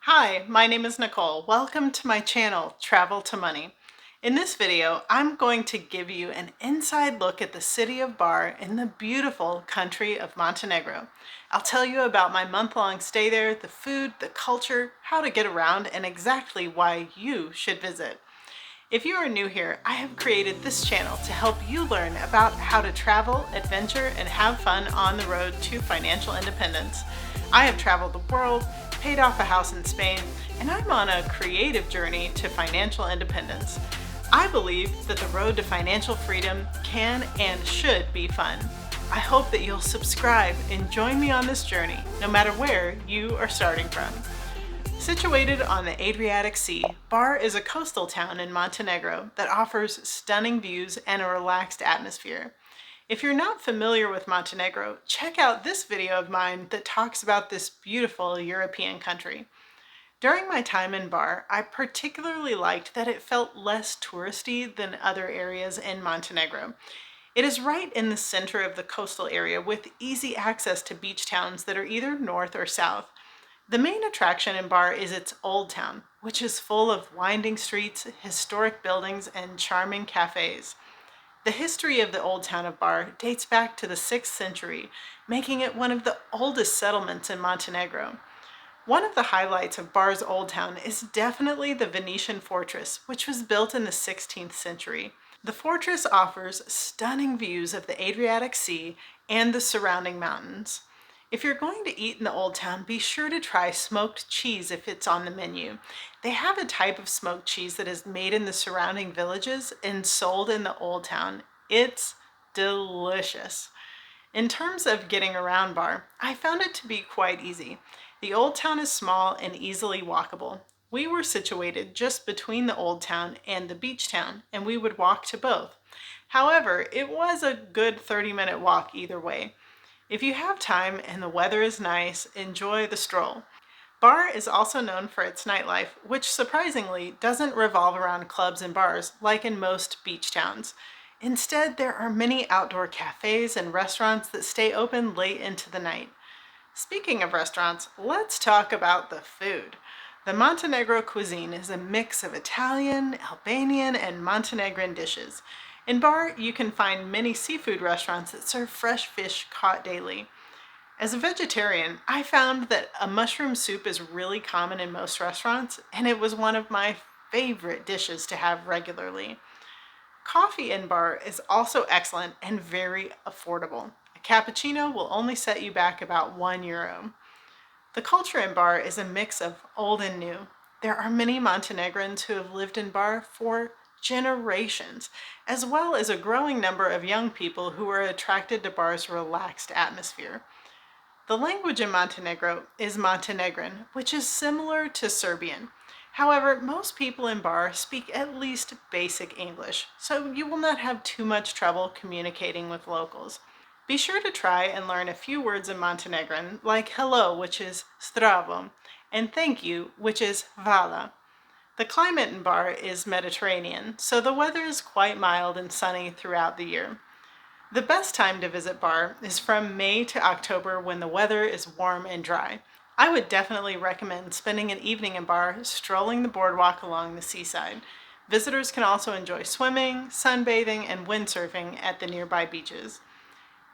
Hi, my name is Nicole. Welcome to my channel, Travel to Money. In this video, I'm going to give you an inside look at the city of Bar in the beautiful country of Montenegro. I'll tell you about my month-long stay there, the food, the culture, how to get around, and exactly why you should visit. If you are new here, I have created this channel to help you learn about how to travel, adventure, and have fun on the road to financial independence. I have traveled the world, paid off a house in Spain, and I'm on a creative journey to financial independence. I believe that the road to financial freedom can and should be fun. I hope that you'll subscribe and join me on this journey, no matter where you are starting from. Situated on the Adriatic Sea, Bar is a coastal town in Montenegro that offers stunning views and a relaxed atmosphere. If you're not familiar with Montenegro, check out this video of mine that talks about this beautiful European country. During my time in Bar, I particularly liked that it felt less touristy than other areas in Montenegro. It is right in the center of the coastal area with easy access to beach towns that are either north or south. The main attraction in Bar is its Old Town, which is full of winding streets, historic buildings, and charming cafes. The history of the Old Town of Bar dates back to the 6th century, making it one of the oldest settlements in Montenegro. One of the highlights of Bar's Old Town is definitely the Venetian Fortress, which was built in the 16th century. The fortress offers stunning views of the Adriatic Sea and the surrounding mountains. If you're going to eat in the Old Town, be sure to try smoked cheese if it's on the menu. They have a type of smoked cheese that is made in the surrounding villages and sold in the Old Town. It's delicious. In terms of getting around Bar, I found it to be quite easy. The Old Town is small and easily walkable. We were situated just between the Old Town and the beach town, and we would walk to both. However, it was a good 30-minute walk either way. If you have time and the weather is nice, enjoy the stroll. Bar is also known for its nightlife, which surprisingly doesn't revolve around clubs and bars like in most beach towns. Instead, there are many outdoor cafes and restaurants that stay open late into the night. Speaking of restaurants, let's talk about the food. The Montenegro cuisine is a mix of Italian, Albanian, and Montenegrin dishes. In Bar, you can find many seafood restaurants that serve fresh fish caught daily. As a vegetarian, I found that a mushroom soup is really common in most restaurants, and it was one of my favorite dishes to have regularly. Coffee in Bar is also excellent and very affordable. A cappuccino will only set you back about €1. The culture in Bar is a mix of old and new. There are many Montenegrins who have lived in Bar for generations, as well as a growing number of young people who are attracted to Bar's relaxed atmosphere. The language in Montenegro is Montenegrin, which is similar to Serbian. However, most people in Bar speak at least basic English, so you will not have too much trouble communicating with locals. Be sure to try and learn a few words in Montenegrin, like hello, which is zdravo, and thank you, which is hvala. The climate in Bar is Mediterranean, so the weather is quite mild and sunny throughout the year. The best time to visit Bar is from May to October when the weather is warm and dry. I would definitely recommend spending an evening in Bar strolling the boardwalk along the seaside. Visitors can also enjoy swimming, sunbathing, and windsurfing at the nearby beaches.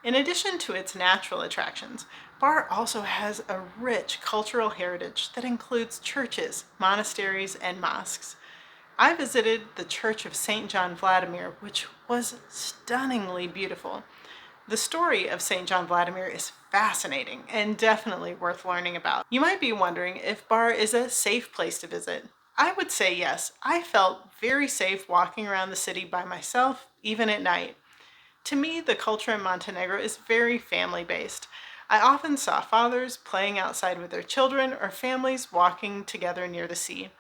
In addition to its natural attractions, Bar also has a rich cultural heritage that includes churches, monasteries, and mosques. I visited the Church of St. John Vladimir, which was stunningly beautiful. The story of St. John Vladimir is fascinating and definitely worth learning about. You might be wondering if Bar is a safe place to visit. I would say yes. I felt very safe walking around the city by myself, even at night. To me, the culture in Montenegro is very family-based. I often saw fathers playing outside with their children or families walking together near the sea.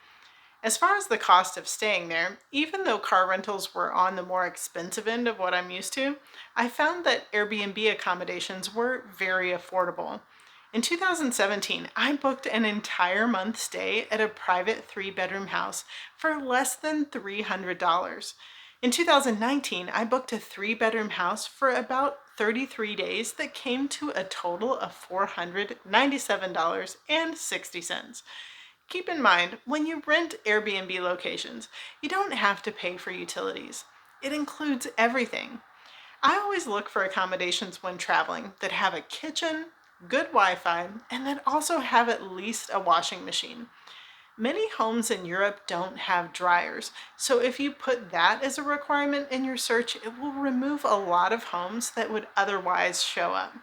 As far as the cost of staying there, even though car rentals were on the more expensive end of what I'm used to, I found that Airbnb accommodations were very affordable. In 2017, I booked an entire month stay at a private 3-bedroom house for less than $300. In 2019, I booked a 3-bedroom house for about 33 days that came to a total of $497.60. Keep in mind, when you rent Airbnb locations, you don't have to pay for utilities. It includes everything. I always look for accommodations when traveling that have a kitchen, good Wi-Fi, and that also have at least a washing machine. Many homes in Europe don't have dryers, so if you put that as a requirement in your search, it will remove a lot of homes that would otherwise show up.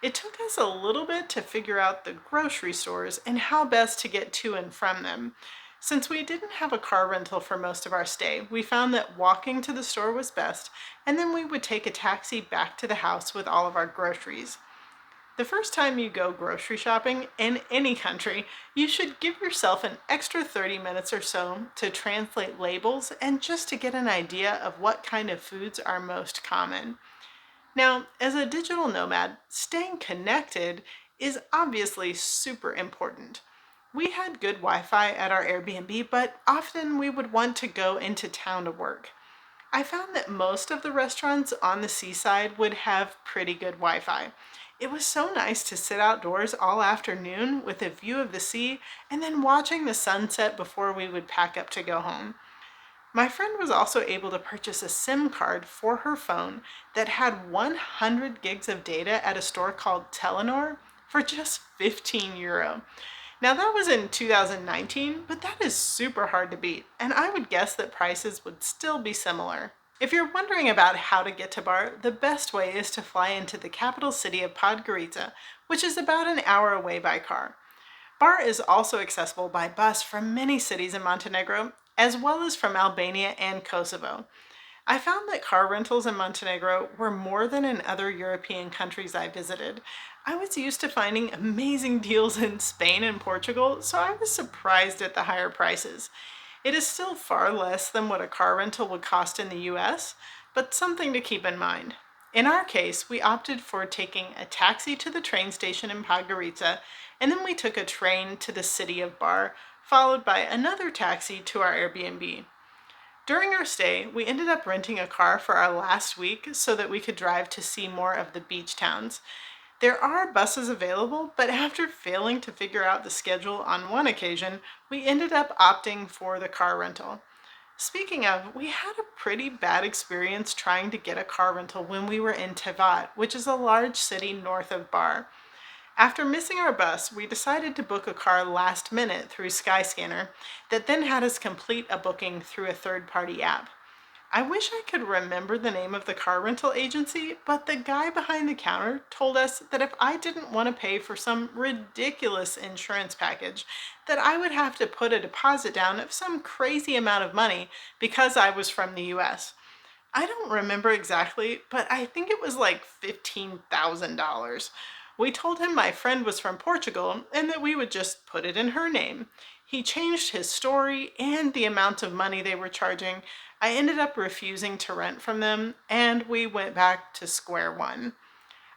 It took us a little bit to figure out the grocery stores and how best to get to and from them. Since we didn't have a car rental for most of our stay, we found that walking to the store was best, and then we would take a taxi back to the house with all of our groceries. The first time you go grocery shopping in any country, you should give yourself an extra 30 minutes or so to translate labels and just to get an idea of what kind of foods are most common. Now, as a digital nomad, staying connected is obviously super important. We had good Wi-Fi at our Airbnb, but often we would want to go into town to work. I found that most of the restaurants on the seaside would have pretty good Wi-Fi. It was so nice to sit outdoors all afternoon with a view of the sea and then watching the sunset before we would pack up to go home. My friend was also able to purchase a SIM card for her phone that had 100 gigs of data at a store called Telenor for just 15 euro. Now that was in 2019, but that is super hard to beat, and I would guess that prices would still be similar. If you're wondering about how to get to Bar, the best way is to fly into the capital city of Podgorica, which is about an hour away by car. Bar is also accessible by bus from many cities in Montenegro, as well as from Albania and Kosovo. I found that car rentals in Montenegro were more than in other European countries I visited. I was used to finding amazing deals in Spain and Portugal, so I was surprised at the higher prices. It is still far less than what a car rental would cost in the US, but something to keep in mind. In our case, we opted for taking a taxi to the train station in Podgorica, and then we took a train to the city of Bar, followed by another taxi to our Airbnb. During our stay, we ended up renting a car for our last week so that we could drive to see more of the beach towns. There are buses available, but after failing to figure out the schedule on one occasion, we ended up opting for the car rental. Speaking of, we had a pretty bad experience trying to get a car rental when we were in Tevat, which is a large city north of Bar. After missing our bus, we decided to book a car last minute through Skyscanner that then had us complete a booking through a third-party app. I wish I could remember the name of the car rental agency, but the guy behind the counter told us that if I didn't want to pay for some ridiculous insurance package, that I would have to put a deposit down of some crazy amount of money because I was from the US. I don't remember exactly, but I think it was like $15,000. We told him my friend was from Portugal and that we would just put it in her name. He changed his story and the amount of money they were charging. I ended up refusing to rent from them, and we went back to square one.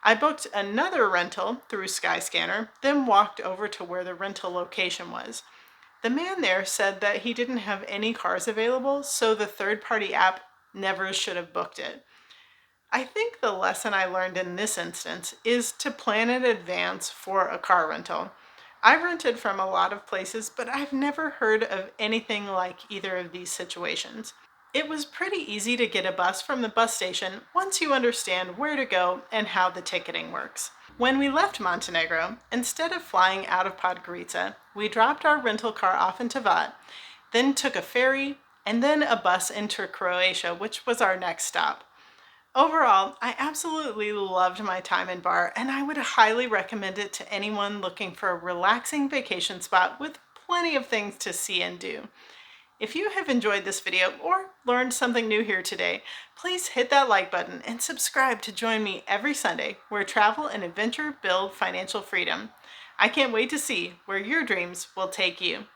I booked another rental through Skyscanner, then walked over to where the rental location was. The man there said that he didn't have any cars available, so the third-party app never should have booked it. I think the lesson I learned in this instance is to plan in advance for a car rental. I've rented from a lot of places, but I've never heard of anything like either of these situations. It was pretty easy to get a bus from the bus station once you understand where to go and how the ticketing works. When we left Montenegro, instead of flying out of Podgorica, we dropped our rental car off in Tevat, then took a ferry, and then a bus into Croatia, which was our next stop. Overall, I absolutely loved my time in Bar, and I would highly recommend it to anyone looking for a relaxing vacation spot with plenty of things to see and do. If you have enjoyed this video or learned something new here today, please hit that like button and subscribe to join me every Sunday where travel and adventure build financial freedom. I can't wait to see where your dreams will take you.